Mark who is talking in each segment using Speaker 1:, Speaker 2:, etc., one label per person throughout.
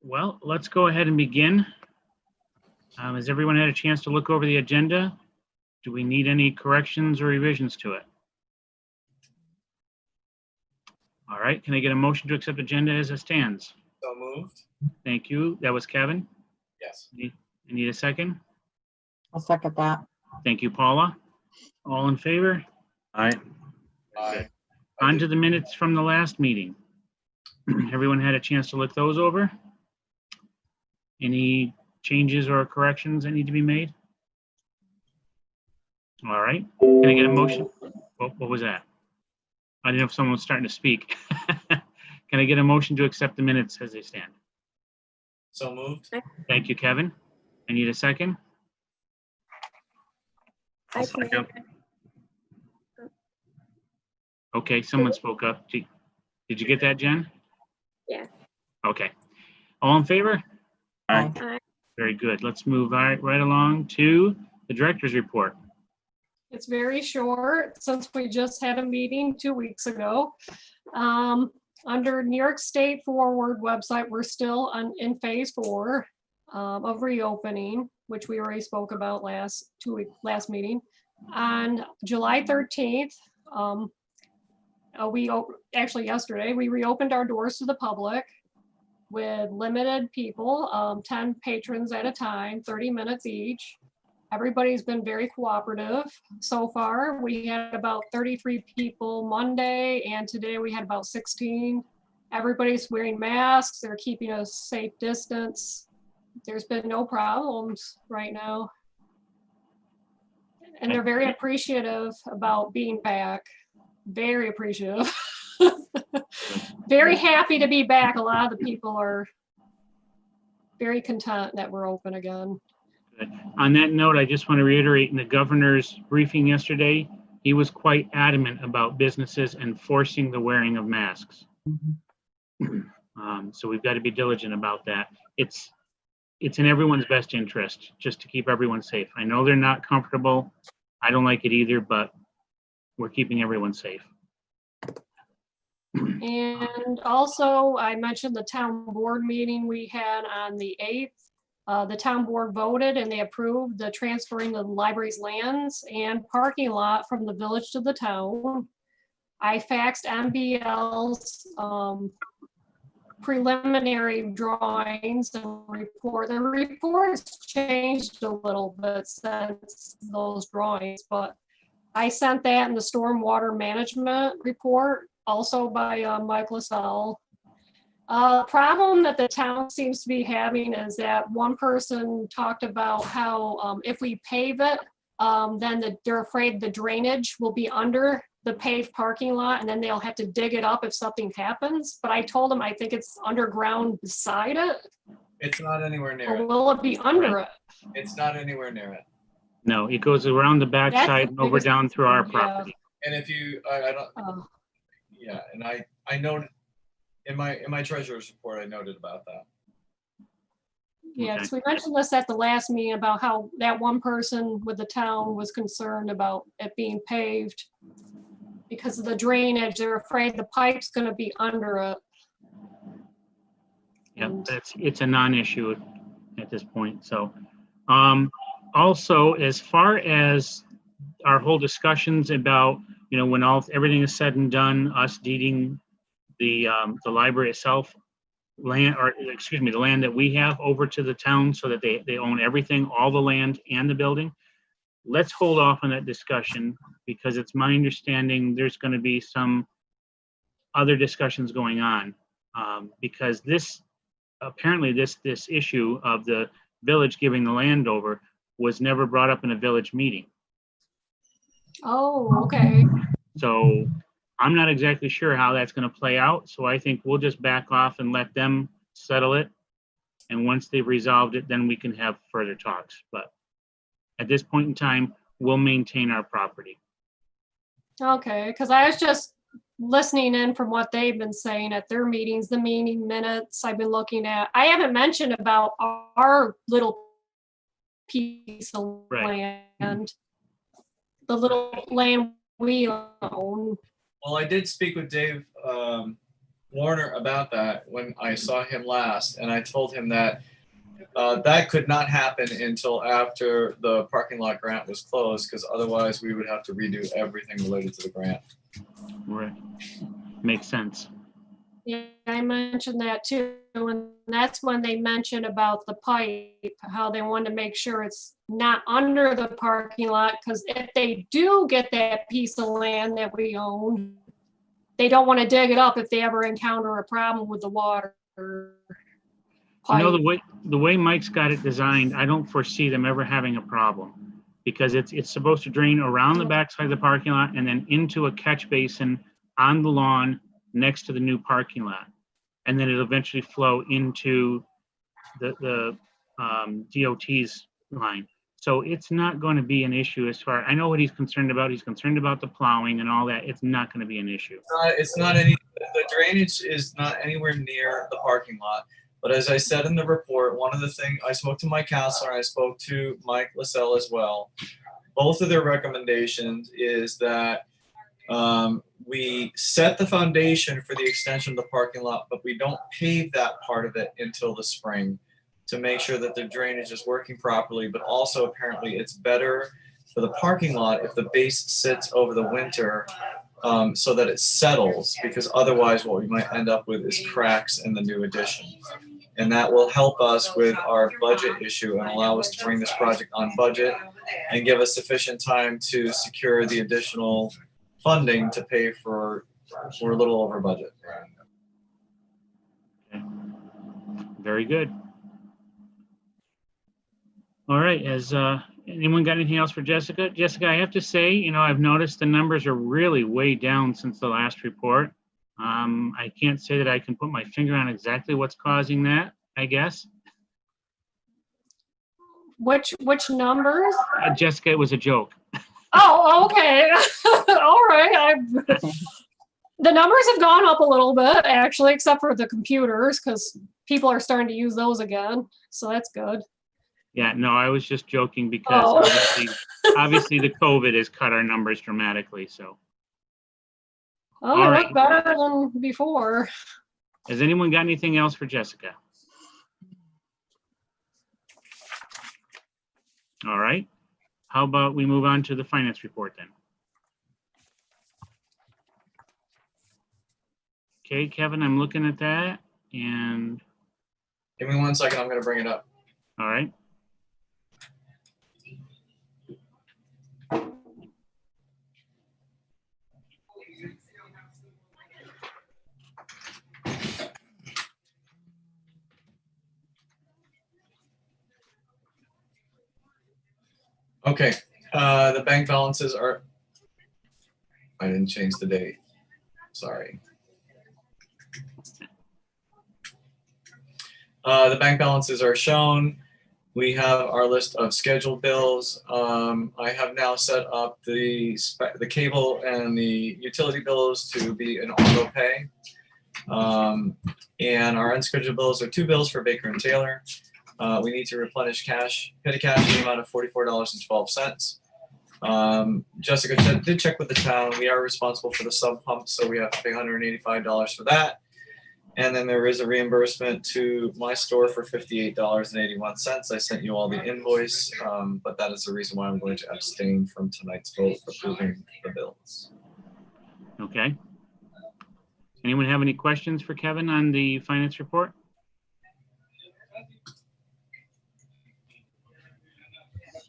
Speaker 1: Well, let's go ahead and begin. Has everyone had a chance to look over the agenda? Do we need any corrections or revisions to it? All right, can I get a motion to accept agenda as it stands?
Speaker 2: So moved.
Speaker 1: Thank you. That was Kevin.
Speaker 2: Yes.
Speaker 1: I need a second.
Speaker 3: I'll second that.
Speaker 1: Thank you, Paula. All in favor?
Speaker 4: Aye.
Speaker 2: Aye.
Speaker 1: On to the minutes from the last meeting. Everyone had a chance to look those over? Any changes or corrections that need to be made? All right, can I get a motion? What was that? I didn't know if someone was starting to speak. Can I get a motion to accept the minutes as they stand?
Speaker 2: So moved.
Speaker 1: Thank you, Kevin. I need a second.
Speaker 4: Second.
Speaker 1: Okay, someone spoke up. Did you get that, Jen?
Speaker 5: Yeah.
Speaker 1: Okay. All in favor?
Speaker 4: Aye.
Speaker 5: Aye.
Speaker 1: Very good. Let's move right along to the director's report.
Speaker 6: It's very short since we just had a meeting 2 weeks ago. Under New York State Forward website, we're still in phase 4 of reopening, which we already spoke about last meeting. On July 13th, yesterday, we reopened our doors to the public with limited people, 10 patrons at a time, 30 minutes each. Everybody's been very cooperative so far. We had about 33 people Monday, and today we had about 16. Everybody's wearing masks. They're keeping a safe distance. There's been no problems right now. And they're very appreciative about being back. Very appreciative. Very happy to be back. A lot of the people are very content that we're open again.
Speaker 1: Good. On that note, I just want to reiterate in the governor's briefing yesterday, he was quite adamant about businesses enforcing the wearing of masks. So we've got to be diligent about that. It's in everyone's best interest just to keep everyone safe. I know they're not comfortable. I don't like it either, but we're keeping everyone safe.
Speaker 6: And also, I mentioned the town board meeting we had on the 8th. The town board voted and they approved the transferring of the library's lands and parking lot from the village to the town. I faxed MBL's preliminary drawings and report. The report's changed a little bit since those drawings, but I sent that in the stormwater management report, also by Mike LaSalle. Problem that the town seems to be having is that one person talked about how if we pave it, then they're afraid the drainage will be under the paved parking lot and then they'll have to dig it up if something happens. But I told them I think it's underground beside it.
Speaker 2: It's not anywhere near
Speaker 6: Or
Speaker 2: it.
Speaker 6: will it be under it?
Speaker 2: It's not anywhere near it.
Speaker 1: No, it goes around the backside and over down through our property.
Speaker 2: And if you, I don't,
Speaker 6: Oh.
Speaker 2: yeah, and I noted in my treasurer's report, I noted about that.
Speaker 6: Yeah,
Speaker 1: Okay.
Speaker 6: because we mentioned this at the last meeting about how that one person with the town was concerned about it being paved because of the drainage. They're afraid the pipe's gonna be under it.
Speaker 1: Yep,
Speaker 6: And-
Speaker 1: it's a non-issue at this point. So, also, as far as our whole discussions about, when everything is said and done, us deeding the library itself, the land that we have over to the town so that they own everything, all the land and the building. Let's hold off on that discussion because it's my understanding there's going to be some other discussions going on because apparently this issue of the village giving the land over was never brought up in a village meeting.
Speaker 6: Oh, okay.
Speaker 1: So I'm not exactly sure how that's going to play out. So I think we'll just back off and let them settle it. And once they've resolved it, then we can have further talks. But at this point in time, we'll maintain our property.
Speaker 6: Okay, because I was just listening in from what they've been saying at their meetings, the meeting minutes I've been looking at. I haven't mentioned about our little piece of
Speaker 1: Right.
Speaker 6: land, the little land we own.
Speaker 2: Well, I did speak with Dave Warner about that when I saw him last, and I told him that that could not happen until after the parking lot grant was closed, because otherwise we would have to redo everything related to the grant.
Speaker 1: Right. Makes sense.
Speaker 6: Yeah, I mentioned that too, and that's when they mentioned about the pipe, how they wanted to make sure it's not under the parking lot, because if they do get that piece of land that we own, they don't want to dig it up if they ever encounter a problem with the water
Speaker 1: You know,
Speaker 6: pipe.
Speaker 1: the way Mike's got it designed, I don't foresee them ever having a problem, because it's supposed to drain around the backside of the parking lot and then into a catch basin on the lawn next to the new parking lot. And then it'll eventually flow into the DOT's line. So it's not going to be an issue as far, I know what he's concerned about. He's concerned about the plowing and all that. It's not going to be an issue.
Speaker 2: It's not any, the drainage is not anywhere near the parking lot. But as I said in the report, one of the things, I spoke to my counselor, I spoke to Mike Lassell as well. Both of their recommendations is that we set the foundation for the extension of the parking lot, but we don't pave that part of it until the spring to make sure that the drainage is working properly. But also apparently it's better for the parking lot if the base sits over the winter so that it settles, because otherwise what we might end up with is cracks in the new addition. And that will help us with our budget issue and allow us to bring this project on budget and give us sufficient time to secure the additional funding to pay for, we're a little over budget.
Speaker 1: Okay. Very good. All right, has anyone got anything else for Jessica? Jessica, I have to say, you know, I've noticed the numbers are really way down since the last report. I can't say that I can put my finger on exactly what's causing that, I guess.
Speaker 6: Which numbers?
Speaker 1: Jessica, it was a joke.
Speaker 6: Oh, okay. All right. The numbers have gone up a little bit, actually, except for the computers, because people are starting to use those again. So that's good.
Speaker 1: Yeah, no, I was just joking because obviously the COVID has cut our numbers dramatically. So,
Speaker 6: Oh,
Speaker 1: all
Speaker 6: they
Speaker 1: right.
Speaker 6: look better than before.
Speaker 1: Has anyone got anything else for Jessica? All right. How about we move on to the finance report then? Okay, Kevin, I'm looking at that and,
Speaker 2: Give me 1 second, I'm gonna bring it up.
Speaker 1: all right.
Speaker 2: Okay, the bank balances are, I didn't change the date, sorry. The bank balances are shown. We have our list of scheduled bills. I have now set up the cable and the utility bills to be an auto pay. And our unscheduled bills are 2 bills for Baker and Taylor. We need to replenish petty cash in the amount of $44.12. Jessica did check with the town. We are responsible for the sub pump, so we have to pay $185 for that. And then there is a reimbursement to my store for $58.81. I sent you all the invoice, but that is the reason why I'm going to abstain from tonight's vote approving the bills.
Speaker 1: Okay. Anyone have any questions for Kevin on the finance report?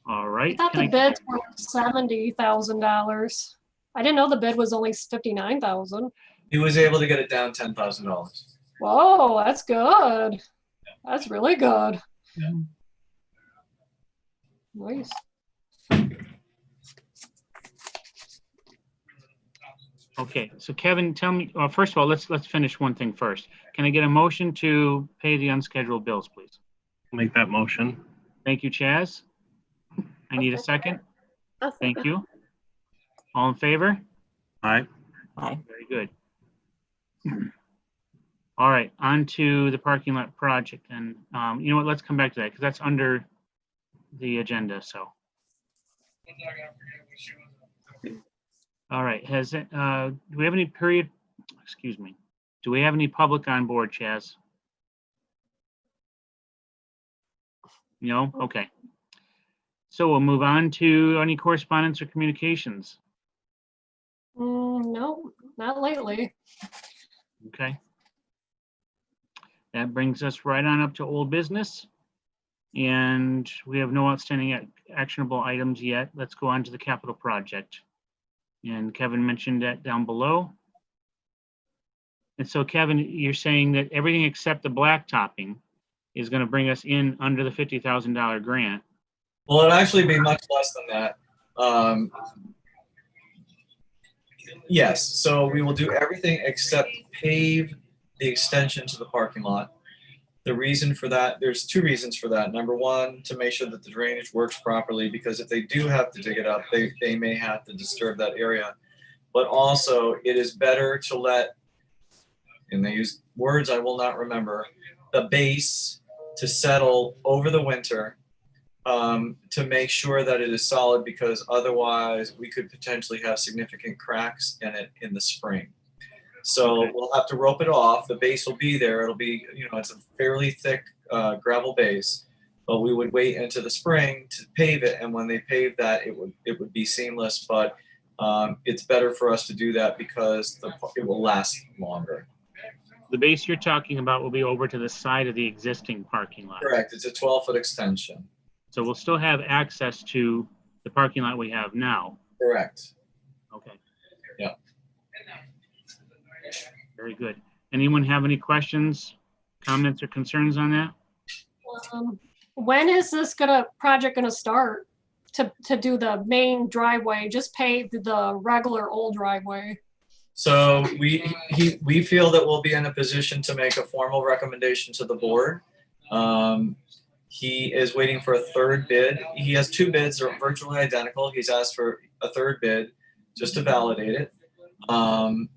Speaker 1: All
Speaker 6: I
Speaker 1: right.
Speaker 6: thought the bids were $70,000. I didn't know the bid was only $59,000.
Speaker 2: He was able to get it down $10,000.
Speaker 6: Whoa, that's good. That's really good. Nice.
Speaker 1: Okay, so Kevin, tell me, first of all, let's finish one thing first. Can I get a motion to pay the unscheduled bills, please?
Speaker 4: Make that motion.
Speaker 1: Thank you, Chaz. I need a second. Thank you. All in favor?
Speaker 4: Aye.
Speaker 3: Aye.
Speaker 1: Very good. All right, on to the parking lot project. And you know what, let's come back to that because that's under the agenda, so. All right, do we have any excuse me. Do we have any public on board, Chaz? No? Okay. So we'll move on to any correspondence or communications.
Speaker 6: No, not lately.
Speaker 1: Okay. That brings us right on up to old business. And we have no outstanding actionable items yet. Let's go on to the capital project. And Kevin mentioned that down below. And so Kevin, you're saying that everything except the blacktopping is going to bring us in under the $50,000 grant.
Speaker 2: Well, it'll actually be much less than that. Yes, so we will do everything except pave the extension to the parking lot. The reason for that, there's two reasons for that. Number one, to make sure that the drainage works properly, because if they do have to dig it up, they may have to disturb that area. But also, it is better to let, and they use words I will not remember, the base to settle over the winter, to make sure that it is solid, because otherwise we could potentially have significant cracks in it in the spring. So
Speaker 1: Okay.
Speaker 2: we'll have to rope it off. The base will be there. It'll be, it's a fairly thick gravel base, but we would wait into the spring to pave it. And when they pave that, it would be seamless. But it's better for us to do that because it will last longer.
Speaker 1: The base you're talking about will be over to the side of the existing parking lot.
Speaker 2: Correct. It's a 12-foot extension.
Speaker 1: So we'll still have access to the parking lot we have now.
Speaker 2: Correct.
Speaker 1: Okay.
Speaker 2: Yeah.
Speaker 1: Very good. Anyone have any questions, comments, or concerns on that?
Speaker 6: When is this project gonna start to do the main driveway? Just pave the regular old driveway.
Speaker 2: So we feel that we'll be in a position to make a formal recommendation to the board. He is waiting for a third bid. He has two bids that are virtually identical. He's asked for a third bid just to validate it. And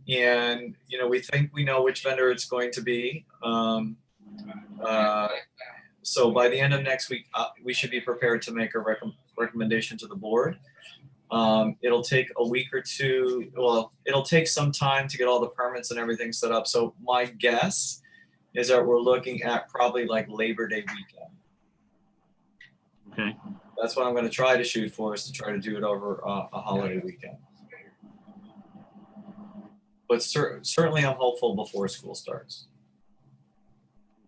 Speaker 2: we think we know which vendor it's going to be. So by the end of next week, we should be prepared to make a recommendation to the board. It'll take a week or two. Well, it'll take some time to get all the permits and everything set up. So my guess is that we're looking at probably like Labor Day weekend.
Speaker 1: Okay.
Speaker 2: That's what I'm going to try to shoot for, is to try to do it over a holiday weekend. But certainly I'm hopeful before school starts.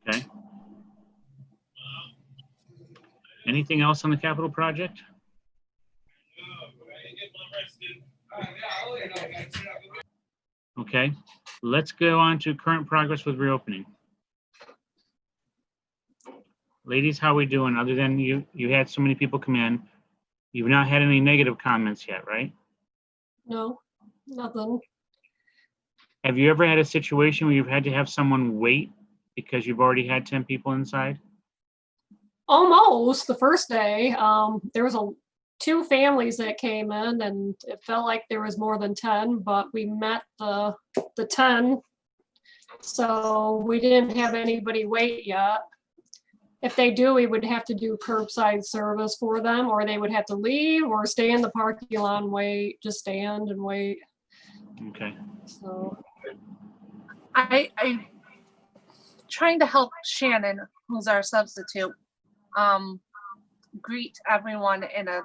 Speaker 1: Okay. Anything else on the capital project? Okay, let's go on to current progress with reopening. Ladies, how are we doing? Other than you had so many people come in, you've not had any negative comments yet, right?
Speaker 6: No, nothing.
Speaker 1: Have you ever had a situation where you've had to have someone wait because you've already had 10 people inside?
Speaker 6: Almost the first day. There was two families that came in, and it felt like there was more than 10, but we met the 10, so we didn't have anybody wait yet. If they do, we would have to do curbside service for them, or they would have to leave or stay in the parking lot and wait, just stand and wait.
Speaker 1: Okay.
Speaker 6: So
Speaker 5: I trying to help Shannon, who's our substitute, greet everyone in a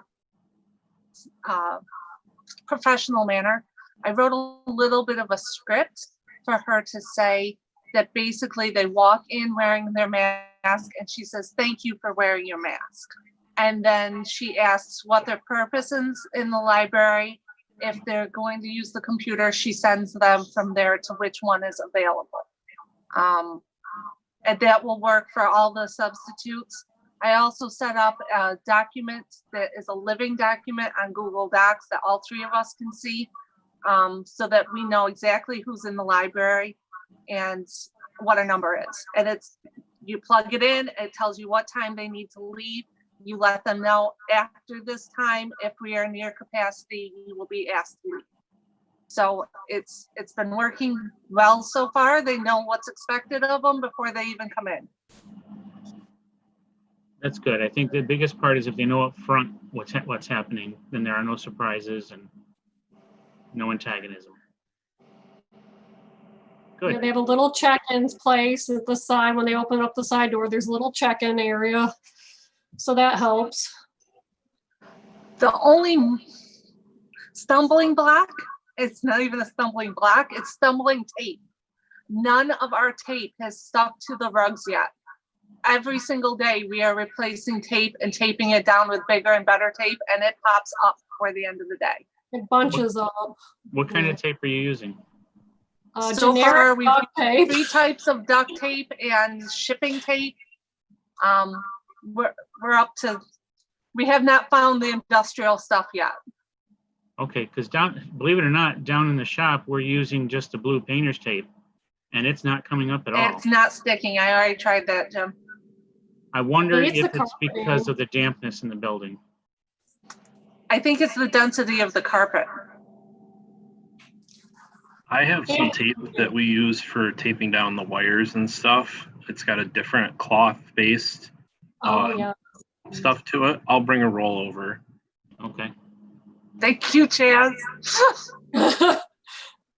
Speaker 5: professional manner. I wrote a little bit of a script for her to say that basically they walk in wearing their mask and she says, "Thank you for wearing your mask." And then she asks what their purpose is in the library. If they're going to use the computer, she sends them from there to which one is available. And that will work for all the substitutes. I also set up a document that is a living document on Google Docs that all three of us can see, so that we know exactly who's in the library and what a number is. And you plug it in, it tells you what time they need to leave. You let them know after this time, if we are near capacity, you will be asked to leave. So it's been working well so far. They know what's expected of them before they even come in.
Speaker 1: That's good. I think the biggest part is if they know up front what's happening, then there are no surprises and no antagonism. Good.
Speaker 6: Yeah, they have a little check-in place at the side. When they open up the side door, there's a little check-in area. So that helps.
Speaker 5: The only stumbling block, it's not even a stumbling block, it's stumbling tape. None of our tape has stuck to the rugs yet. Every single day we are replacing tape and taping it down with bigger and better tape, and it pops up before the end of the day.
Speaker 6: It bunches up.
Speaker 1: What kind of tape are you using?
Speaker 5: So far,
Speaker 6: Generic
Speaker 5: we've
Speaker 6: duct tape.
Speaker 5: 3 types of duct tape and shipping tape. We're up to, we have not found the industrial stuff yet.
Speaker 1: Okay, because believe it or not, down in the shop, we're using just the blue painter's tape, and it's not coming up at all.
Speaker 5: It's not sticking. I already tried that, Jim.
Speaker 1: I wonder
Speaker 6: It's
Speaker 1: if
Speaker 6: the
Speaker 1: it's because
Speaker 6: carpeting.
Speaker 1: of the dampness in the building.
Speaker 5: I think it's the density of the carpet.
Speaker 4: I have some tape that we use for taping down the wires and stuff. It's got a different cloth-based
Speaker 6: Oh, yeah.
Speaker 4: stuff to it. I'll bring a roll over.
Speaker 1: Okay.
Speaker 5: Thank you, Chaz.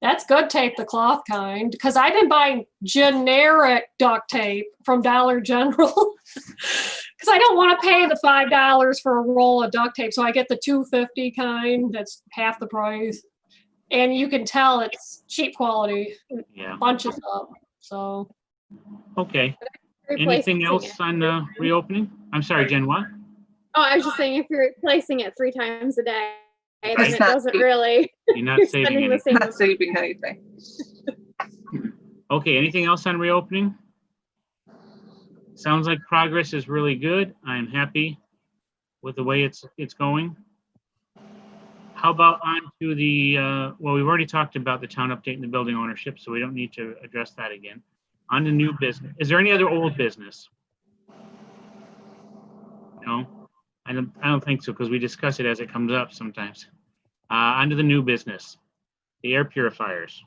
Speaker 6: That's good tape, the cloth kind, because I've been buying generic duct tape from Dollar General because I don't want to pay the $5 for a roll of duct tape. So I get the $2.50 kind that's half the price. And you can tell it's cheap quality. It
Speaker 1: Yeah.
Speaker 6: bunches up. So
Speaker 1: Okay.
Speaker 7: Replacing
Speaker 1: Anything else
Speaker 7: it.
Speaker 1: on reopening? I'm sorry, Jen, what?
Speaker 7: Oh, I was just saying, if you're replacing it 3 times a day, then
Speaker 5: It's
Speaker 7: it
Speaker 5: not
Speaker 7: doesn't
Speaker 5: cheap.
Speaker 7: really.
Speaker 1: You're not
Speaker 7: You're
Speaker 1: saving
Speaker 7: spending the
Speaker 1: anything.
Speaker 7: same.
Speaker 5: Not saving anything.
Speaker 1: Okay, anything else on reopening? Sounds like progress is really good. I'm happy with the way it's going. How about on to the, well, we've already talked about the town update and the building ownership, so we don't need to address that again. On to new business. Is there any other old business? No? I don't think so, because we discuss it as it comes up sometimes. On to the new business, the air purifiers.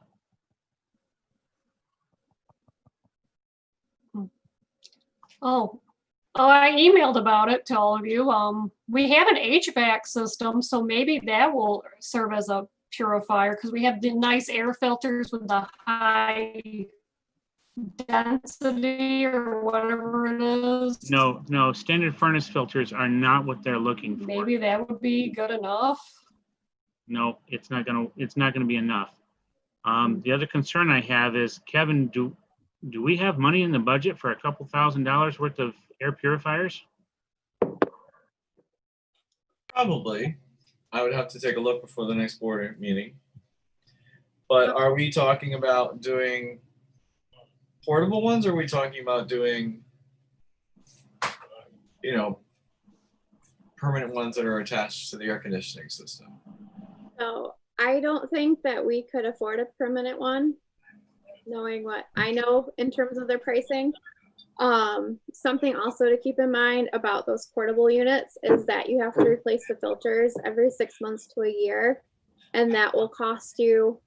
Speaker 6: Oh, I emailed about it to all of you. We have an HVAC system, so maybe that will serve as a purifier because we have the nice air filters with the high density or whatever it is.
Speaker 1: No, standard furnace filters are not what they're looking for.
Speaker 6: Maybe that would be good enough.
Speaker 1: No, it's not gonna be enough. The other concern I have is, Kevin, do we have money in the budget for a couple $1,000s worth of air purifiers?
Speaker 2: Probably. I would have to take a look before the next board meeting. But are we talking about doing portable ones, or are we talking about doing, permanent ones that are attached to the air conditioning system?
Speaker 7: So I don't think that we could afford a permanent one, knowing what I know in terms of their pricing. Something also to keep in mind about those portable units is that you have to replace the filters every 6 months to a year, and that will cost you,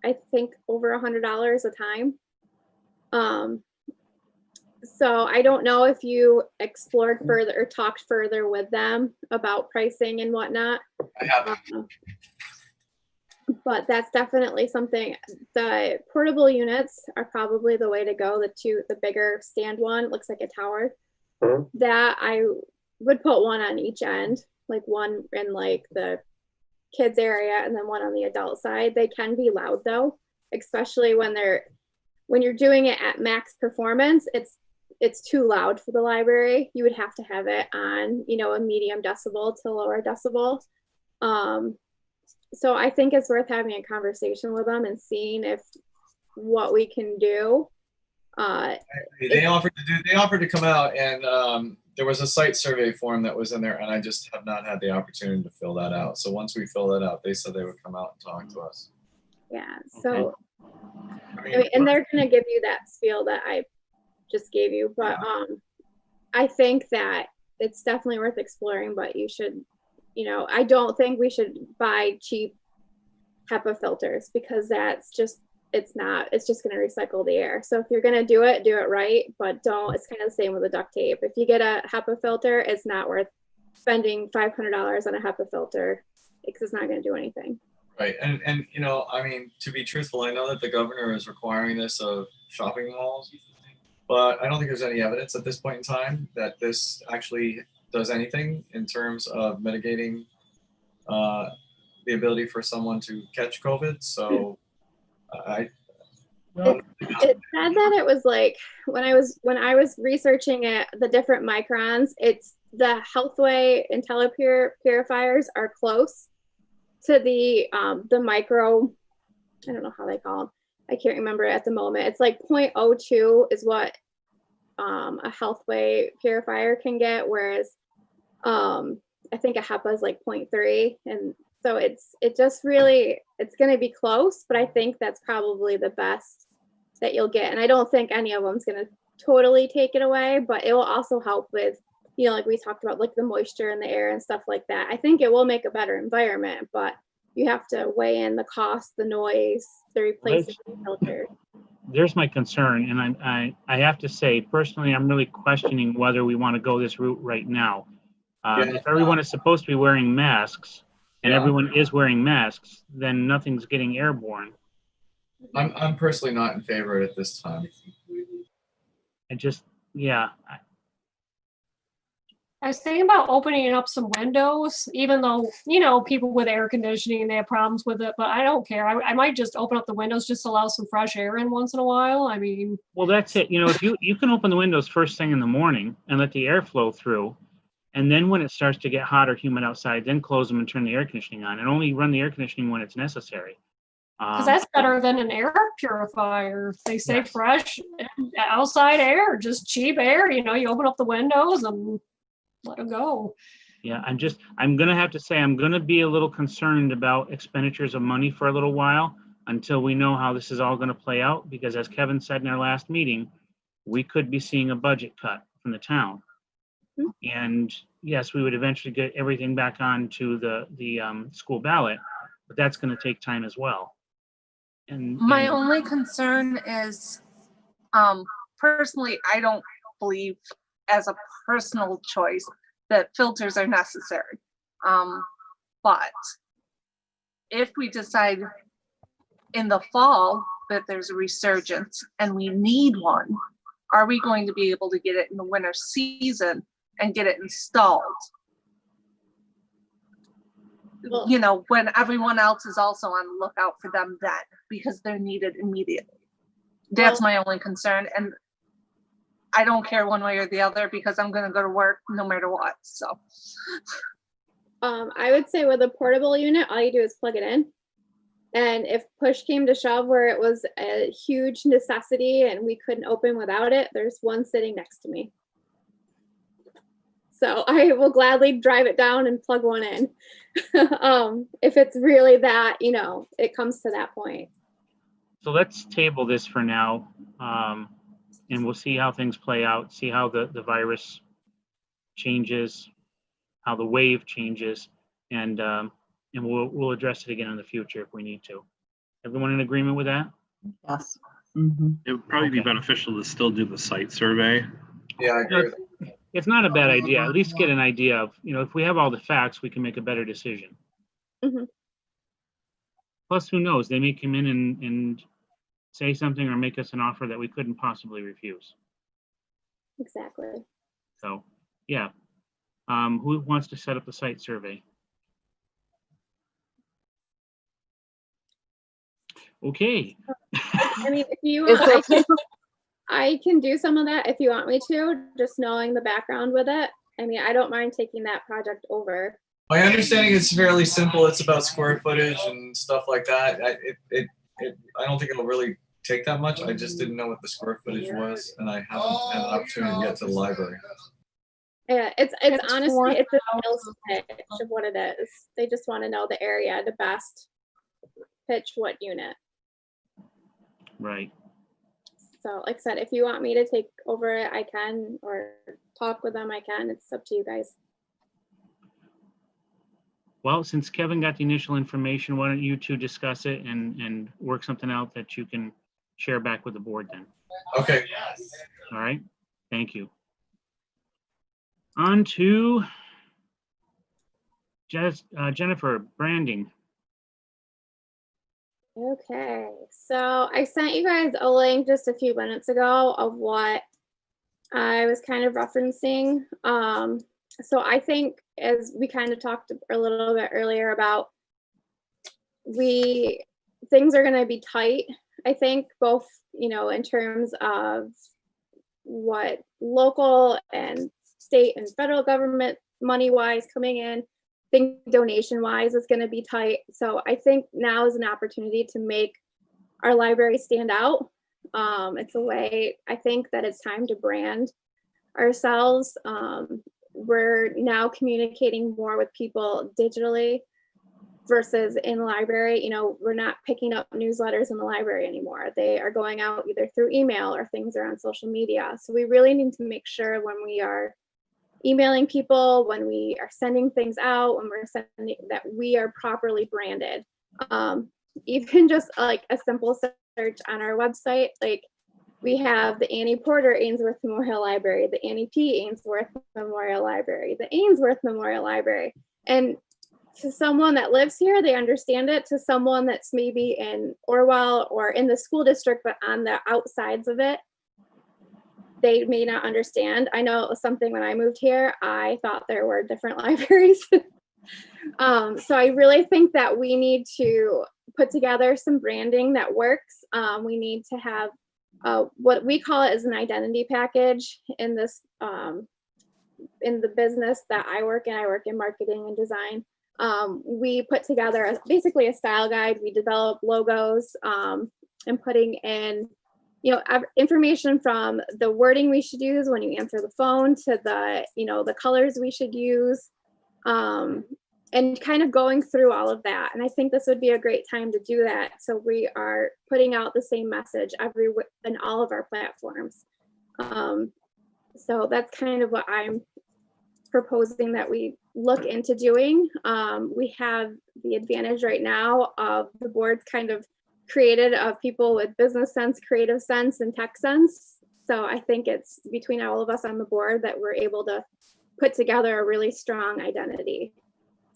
Speaker 7: I think, over $100 a time. So I don't know if you explored further or talked further with them about pricing and whatnot.
Speaker 2: I have.
Speaker 7: But that's definitely something. The portable units are probably the way to go. The bigger stand one looks like a tower. That I would put one on each end, like one in like the kids area and then one on the adult side. They can be loud though, especially when you're doing it at max performance. It's too loud for the library. You would have to have it on, a medium decibel to lower decibel. So I think it's worth having a conversation with them and seeing what we can do.
Speaker 2: They offered to come out, and there was a site survey form that was in there, and I just have not had the opportunity to fill that out. So once we fill that out, they said they would come out and talk to us.
Speaker 7: Yeah. So,
Speaker 2: Okay.
Speaker 7: and they're going to give you that spiel that I just gave you, but I think that it's definitely worth exploring, but you should, I don't think we should buy cheap HEPA filters because it's just going to recycle the air. So if you're going to do it right, but it's kind of the same with the duct tape. If you get a HEPA filter, it's not worth spending $500 on a HEPA filter because it's not going to do anything.
Speaker 2: Right, and you know, I mean, to be truthful, I know that the governor is requiring this of shopping malls, but I don't think there's any evidence at this point in time that this actually does anything in terms of mitigating the ability for someone to catch COVID. So I,
Speaker 7: It said that it was like when I was researching it, the different microns, it's the Healthway IntelliPure purifiers are close to the micro, I don't know how they call them. I can't remember it at the moment. It's like 0.02 is what a Healthway purifier can get, whereas I think a HEPA is like 0.3, and so it's going to be close, but I think that's probably the best that you'll get. And I don't think any of them is going to totally take it away, but it will also help with, you know, like we talked about, like the moisture in the air and stuff like that. I think it will make a better environment, but you have to weigh in the cost, the noise, the replacing filter.
Speaker 1: There's my concern, and I have to say, personally, I'm really questioning whether we want to go this route right now. If everyone is supposed to be wearing masks, and everyone is wearing masks, then nothing's getting airborne.
Speaker 2: I'm personally not in favor at this time.
Speaker 1: I just, yeah.
Speaker 6: I was thinking about opening up some windows, even though, you know, people with air conditioning, they have problems with it, but I don't care. I might just open up the windows, just allow some fresh air in once in a while. I mean.
Speaker 1: Well, that's it. You know, if you can open the windows first thing in the morning and let the air flow through, and then when it starts to get hot or humid outside, then close them and turn the air conditioning on, and only run the air conditioning when it's necessary.
Speaker 6: Because that's better than an air purifier. They say
Speaker 1: Yes.
Speaker 6: fresh outside air, just cheap air. You know, you open up the windows and let it go.
Speaker 1: Yeah, I'm going to have to say, I'm going to be a little concerned about expenditures of money for a little while until we know how this is all going to play out, because as Kevin said in our last meeting, we could be seeing a budget cut from the town. And yes, we would eventually get everything back onto the school ballot, but that's going to take time as well. And
Speaker 5: My only concern is, personally, I don't believe as a personal choice that filters are necessary. But if we decide in the fall that there's a resurgence and we need one, are we going to be able to get it in the winter season and get it installed?
Speaker 7: Well,
Speaker 5: you know, when everyone else is also on the lookout for them then, because they're needed immediately. That's my only concern. And I don't care one way or the other, because I'm going to go to work no matter what. So
Speaker 7: I would say with a portable unit, all you do is plug it in. And if push came to shove where it was a huge necessity and we couldn't open without it, there's one sitting next to me. So I will gladly drive it down and plug one in. If it's really that, you know, it comes to that point.
Speaker 1: so let's table this for now, and we'll see how things play out, see how the virus changes, how the wave changes, and we'll address it again in the future if we need to. Everyone in agreement with that?
Speaker 3: Yes. Mhm.
Speaker 4: It would probably be
Speaker 1: Okay.
Speaker 4: beneficial to still do the site survey.
Speaker 2: Yeah, I agree.
Speaker 1: It's not a bad idea. At least get an idea of, you know, if we have all the facts, we can make a better decision.
Speaker 7: Mhm.
Speaker 1: Plus, who knows? They may come in and say something or make us an offer that we couldn't possibly refuse.
Speaker 7: Exactly.
Speaker 1: So, yeah. Who wants to set up the site survey? Okay.
Speaker 7: I mean, if you
Speaker 3: It's
Speaker 7: want,
Speaker 3: okay.
Speaker 7: I can do some of that if you want me to, just knowing the background with it. I mean, I don't mind taking that project over.
Speaker 2: My understanding is fairly simple. It's about square footage and stuff like that. I don't think it'll really take that much. I just didn't know what the square footage was, and I haven't had an opportunity to get to the library.
Speaker 7: Yeah, it's honestly,
Speaker 6: 4,000.
Speaker 7: it's a sales pitch of what it is. They just want to know the area to best pitch what unit.
Speaker 1: Right.
Speaker 7: So like I said, if you want me to take over it, I can, or talk with them, I can. It's up to you guys.
Speaker 1: Well, since Kevin got the initial information, why don't you two discuss it and work something out that you can share back with the board then?
Speaker 2: Okay.
Speaker 1: All right. Thank you. On to Jennifer, branding.
Speaker 7: Okay, so I sent you guys a link just a few minutes ago of what I was kind of referencing. So I think, as we kind of talked a little bit earlier about, things are going to be tight. I think both, in terms of what local and state and federal government money wise coming in. I think donation wise is going to be tight. So I think now is an opportunity to make our library stand out. It's a way, I think, that it's time to brand ourselves. We're now communicating more with people digitally versus in the library. We're not picking up newsletters in the library anymore. They are going out either through email or things are on social media. So we really need to make sure when we are emailing people, when we are sending things out, when we're sending, that we are properly branded. Even just like a simple search on our website, like we have the Annie Porter Ainsworth Memorial Library, the Annie P. Ainsworth Memorial Library, the Ainsworth Memorial Library. And to someone that lives here, they understand it. To someone that's maybe in Orwell or in the school district, but on the outsides of it, they may not understand. I know it was something when I moved here, I thought there were different libraries. So I really think that we need to put together some branding that works. We need to have what we call it is an identity package in this, in the business that I work in. I work in marketing and design. We put together basically a style guide. We develop logos and putting in, information from the wording we should use when you answer the phone to the, the colors we should use, and kind of going through all of that. And I think this would be a great time to do that. So we are putting out the same message in all of our platforms. So that's kind of what I'm proposing that we look into doing. We have the advantage right now of the board's kind of created of people with business sense, creative sense, and tech sense. So I think it's between all of us on the board that we're able to put together a really strong identity.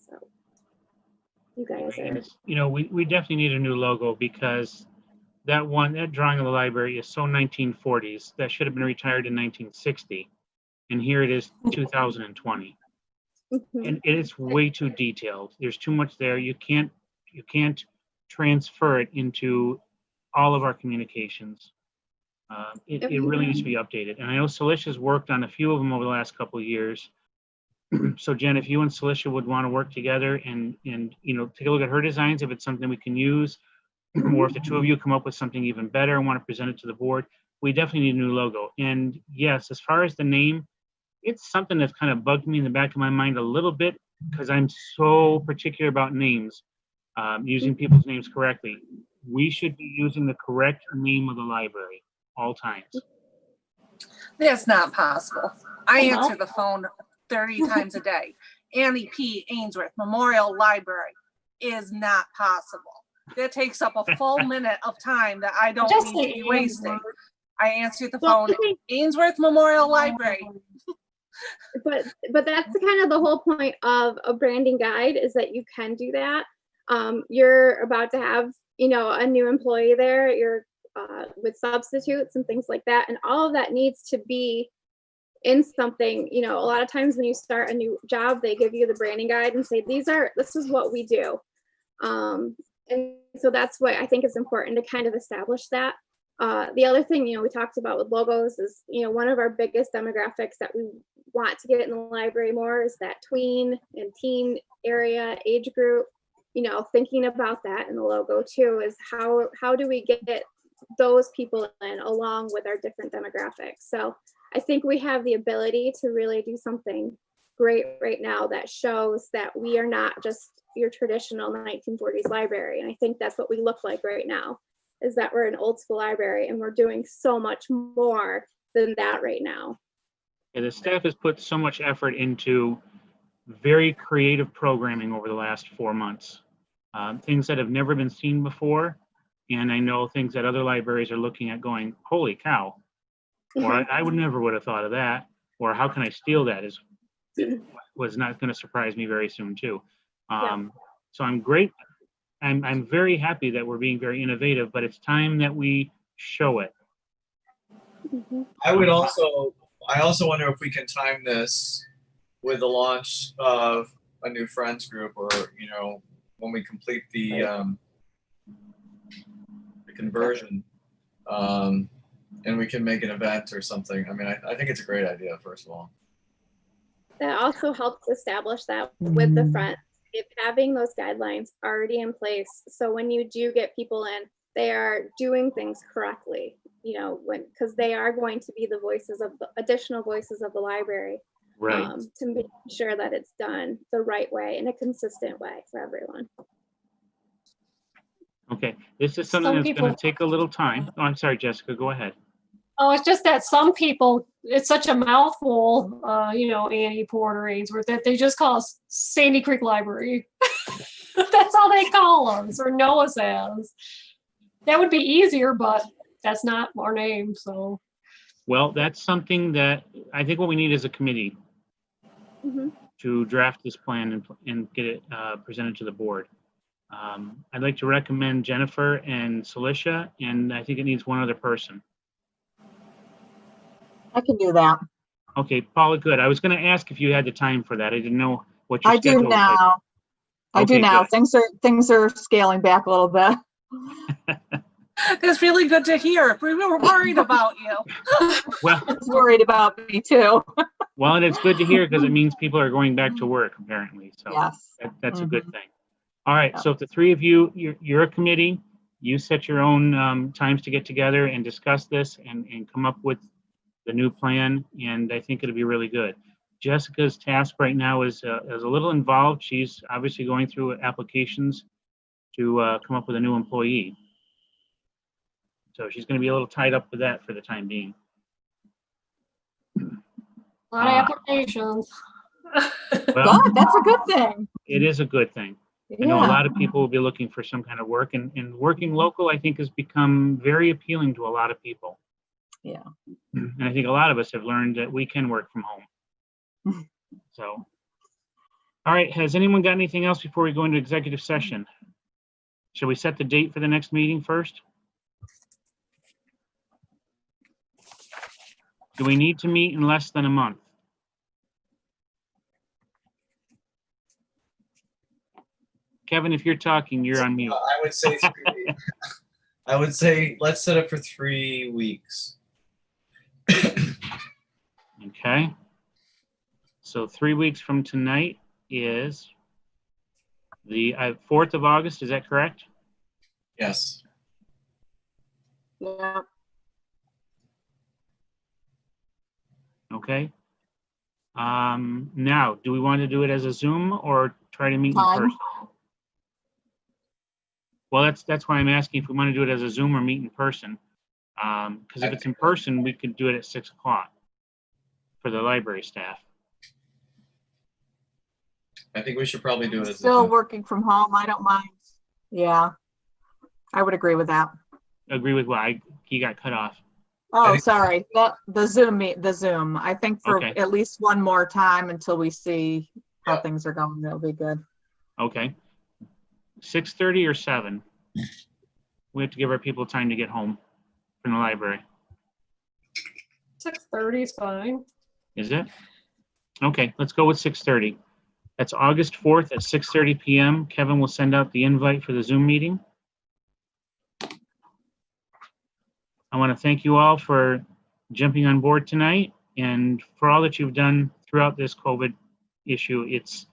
Speaker 7: So you guys are.
Speaker 1: We definitely need a new logo, because that drawing of the library is so 1940s. That should have been retired in 1960. And here it is 2020.
Speaker 7: Mm-hmm.
Speaker 1: And it is way too detailed. There's too much there. You can't transfer it into all of our communications. It really needs to be updated. And I know Celicia's worked on a few of them over the last couple of years. So Jen, if you and Celicia would want to work together and take a look at her designs, if it's something we can use, or if the two of you come up with something even better and want to present it to the board, we definitely need a new logo. And yes, as far as the name, it's something that's kind of bugged me in the back of my mind a little bit, because I'm so particular about names, using people's names correctly. We should be using the correct name of the library all times.
Speaker 5: That's not possible. I answer the phone 30 times a day. Annie P. Ainsworth Memorial Library is not possible. That takes up a full minute of time that I don't need to be wasting. I answer the phone, Ainsworth Memorial Library.
Speaker 7: But that's kind of the whole point of a branding guide, is that you can do that. You're about to have, a new employee there. You're with substitutes and things like that, and all of that needs to be in something. A lot of times when you start a new job, they give you the branding guide and say, this is what we do. And so that's what I think is important to kind of establish that. The other thing, we talked about with logos is, one of our biggest demographics that we want to get in the library more is that tween and teen area age group. Thinking about that in the logo too is how do we get those people in along with our different demographics. So I think we have the ability to really do something great right now that shows that we are not just your traditional 1940s library. And I think that's what we look like right now, is that we're an old school library, and we're doing so much more than that right now.
Speaker 1: And the staff has put so much effort into very creative programming over the last 4 months. Things that have never been seen before. And I know things that other libraries are looking at going, holy cow, or I would have thought of that, or how can I steal that, was not going to surprise me very soon too. So I'm great. I'm very happy that we're being very innovative, but it's time that we show it.
Speaker 7: Mhm.
Speaker 2: I also wonder if we can time this with the launch of a new friends group, or when we complete the conversion, and we can make an event or something. I mean, I think it's a great idea. First of all,
Speaker 7: That also helps establish that with the friends, if having those guidelines already in place. So when you do get people in, they are doing things correctly, because they are going to be the voices of the additional voices of the library,
Speaker 1: Right.
Speaker 7: to make sure that it's done the right way in a consistent way for everyone.
Speaker 1: Okay. This is something
Speaker 6: Some
Speaker 1: that's going
Speaker 6: people-
Speaker 1: to take a little time. Oh, I'm sorry, Jessica. Go ahead.
Speaker 6: Oh, it's just that some people, it's such a mouthful, Annie Porter, Ainsworth, that they just call us Sandy Creek Library. That's all they call us, or know us as. That would be easier, but that's not our name, so.
Speaker 1: Well, that's something that I think what we need is a committee
Speaker 7: Mhm.
Speaker 1: to draft this plan and get it presented to the board. I'd like to recommend Jennifer and Celicia, and I think it needs one other person.
Speaker 3: I can do that.
Speaker 1: Okay, Paula, good. I was going to ask if you had the time for that. I didn't know what your
Speaker 3: I
Speaker 1: schedule
Speaker 3: do
Speaker 1: was like.
Speaker 3: now. I do
Speaker 1: Okay,
Speaker 3: now.
Speaker 1: good.
Speaker 3: Things are scaling back a little bit.
Speaker 5: That's really good to hear. We were worried about you.
Speaker 1: Well,
Speaker 3: I was worried about me too.
Speaker 1: well, and it's good to hear because it means people are going back to work apparently. So
Speaker 3: Yes.
Speaker 1: that's a good thing. All right.
Speaker 3: Yeah.
Speaker 1: So if the three of you, you're a committee, you set your own times to get together and discuss this and come up with the new plan. And I think it'll be really good. Jessica's task right now is a little involved. She's obviously going through applications to come up with a new employee. So she's going to be a little tied up with that for the time being.
Speaker 6: A lot of applications.
Speaker 1: Well,
Speaker 3: Good. That's a good thing.
Speaker 1: it is a good thing. I know a
Speaker 3: Yeah.
Speaker 1: lot of people will be looking for some kind of work, and working local, I think, has become very appealing to a lot of people.
Speaker 3: Yeah.
Speaker 1: And I think a lot of us have learned that we can work from home. So, all right, has anyone got anything else before we go into executive session? Shall we set the date for the next meeting first? Do we need to meet in less than a month? Kevin, if you're talking, you're on mute.
Speaker 2: I would say 3 weeks. I would say let's set it for 3 weeks.
Speaker 1: Okay. So 3 weeks from tonight is the 4th of August, is that correct?
Speaker 2: Yes.
Speaker 3: Yeah.
Speaker 1: Okay. Now, do we want to do it as a Zoom or try to meet in
Speaker 3: Time.
Speaker 1: person? Well, that's why I'm asking if we want to do it as a Zoom or meet in person. Because if it's in person, we could do it at 6 o'clock for the library staff.
Speaker 2: I think we should probably do it as
Speaker 3: Still
Speaker 2: a
Speaker 3: working from home. I don't mind. Yeah. I would agree with that.
Speaker 1: Agree with what? He got cut off.
Speaker 3: Oh,
Speaker 2: think-
Speaker 3: sorry. The Zoom. I think for
Speaker 1: Okay.
Speaker 3: at least one more time until we see how
Speaker 2: Yeah.
Speaker 3: things are going, that'll be good.
Speaker 1: Okay. 6:30 or 7? We have to give our people time to get home from the library.
Speaker 6: 6:30 is fine.
Speaker 1: Is it? Okay, let's go with 6:30. That's August 4th at 6:30 p.m. Kevin will send out the invite for the Zoom meeting. I want to thank you all for jumping on board tonight and for all that you've done throughout this COVID issue. It's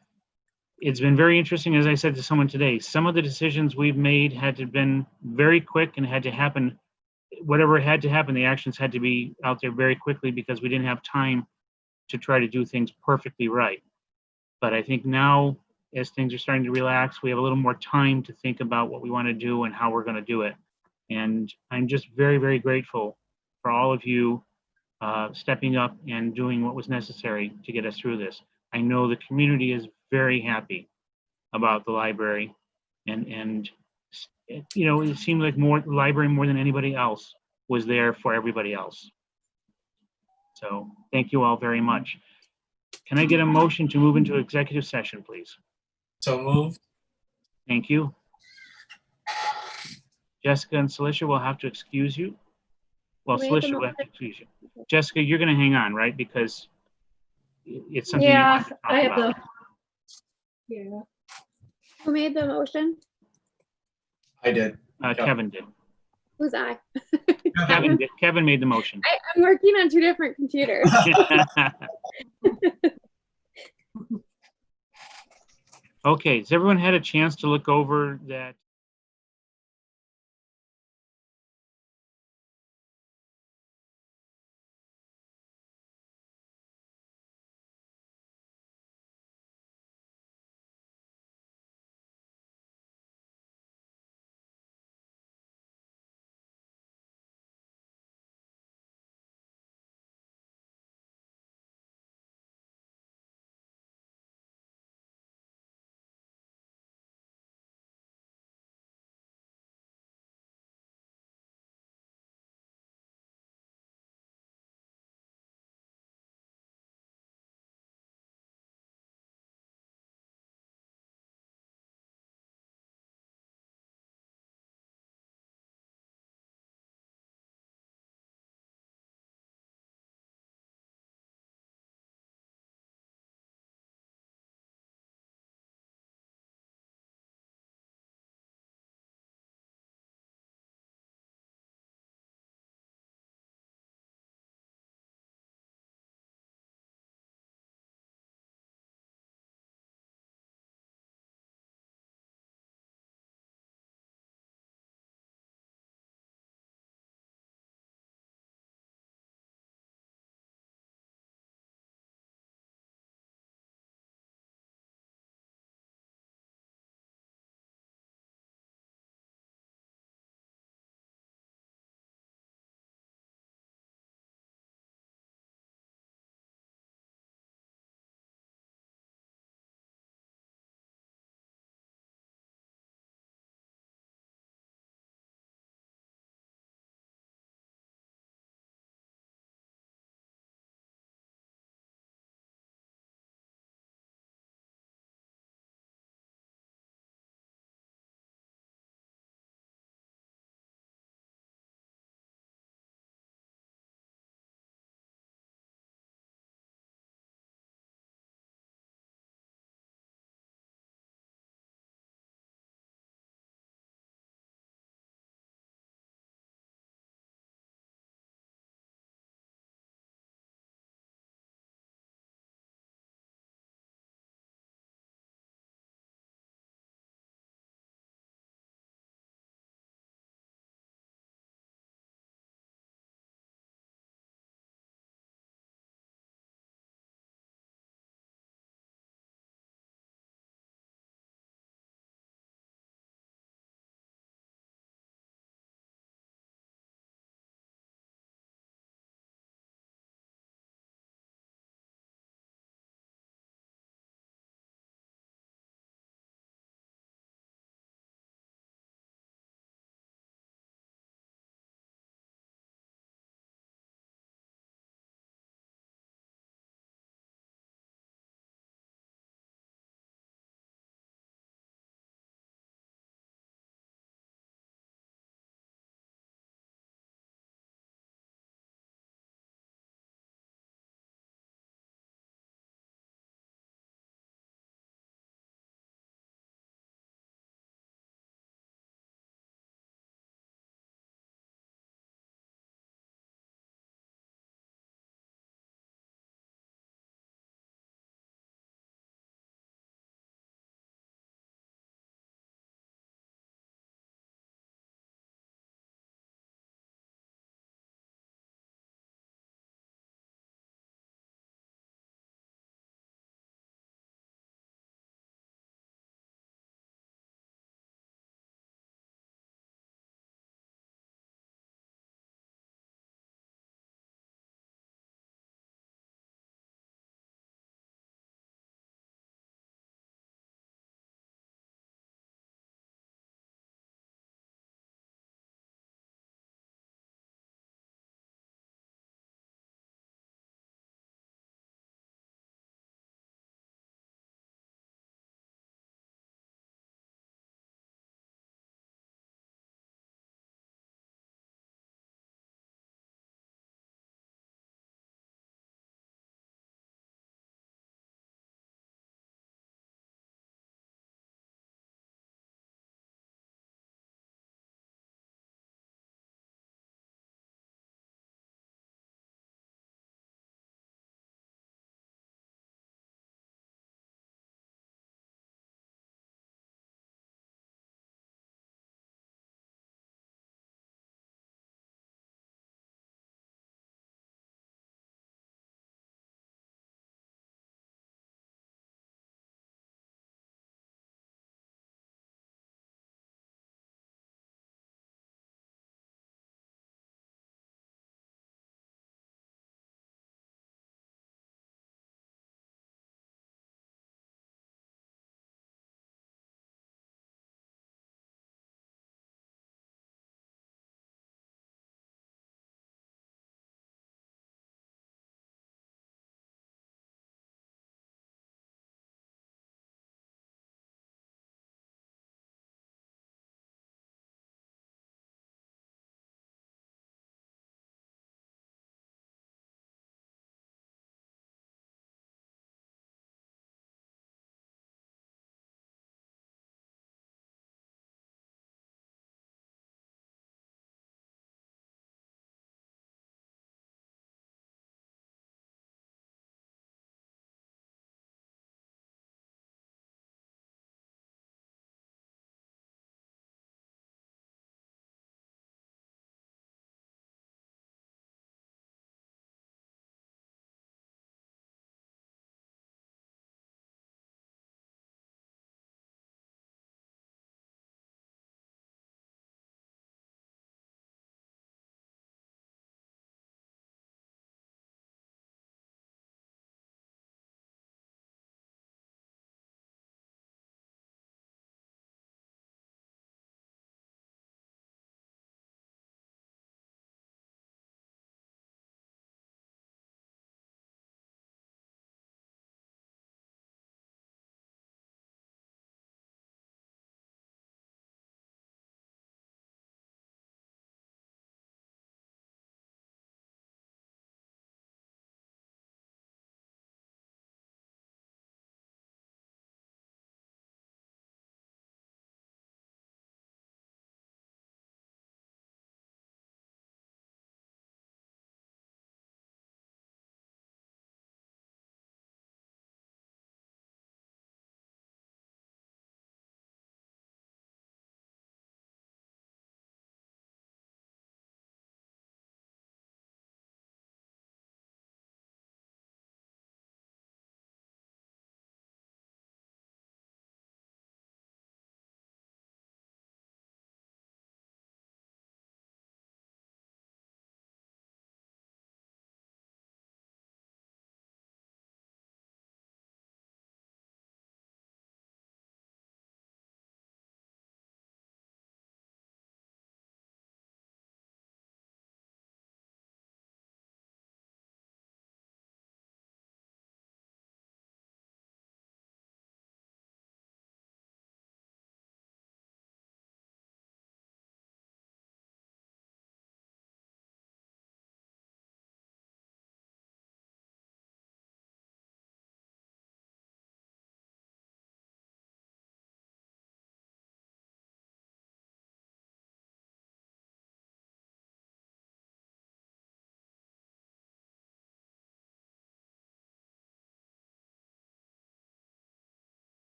Speaker 1: been very interesting, as I said to someone today. Some of the decisions we've made had to have been very quick and had to happen. Whatever had to happen, the actions had to be out there very quickly because we didn't have time to try to do things perfectly right. But I think now, as things are starting to relax, we have a little more time to think about what we want to do and how we're going to do it. And I'm just very, very grateful for all of you stepping up and doing what was necessary to get us through this. I know the community is very happy about the library, and it seemed like the library more than anybody else was there for everybody else. So thank you all very much. Can I get a motion to move into executive session, please?
Speaker 2: So moved.
Speaker 1: Thank you. Jessica and Celicia will have to excuse you. Well,
Speaker 7: Who made the
Speaker 1: Celicia will have to
Speaker 7: motion?
Speaker 1: excuse you. Jessica, you're going to hang on, right? Because it's something you
Speaker 6: Yeah,
Speaker 1: want to talk
Speaker 6: I have
Speaker 1: about.
Speaker 6: to. Yeah.
Speaker 7: Who made the motion?
Speaker 2: I did.
Speaker 1: Kevin did.
Speaker 7: Who's I?
Speaker 1: Kevin did. Kevin made the motion.
Speaker 7: I'm working on 2 different computers.
Speaker 1: Okay, has everyone had a chance to look over that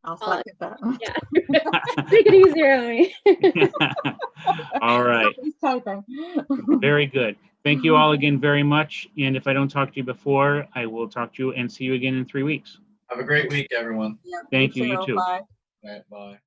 Speaker 3: I'll second that.
Speaker 7: Yeah. Make it easier on me.
Speaker 1: All right,
Speaker 3: He's typing.
Speaker 1: very good. Thank you all again very much. And if I don't talk to you before, I will talk to you and see you again in 3 weeks.
Speaker 2: Have a great week, everyone.
Speaker 1: Thank you, you too.
Speaker 3: Bye.
Speaker 2: All right, bye.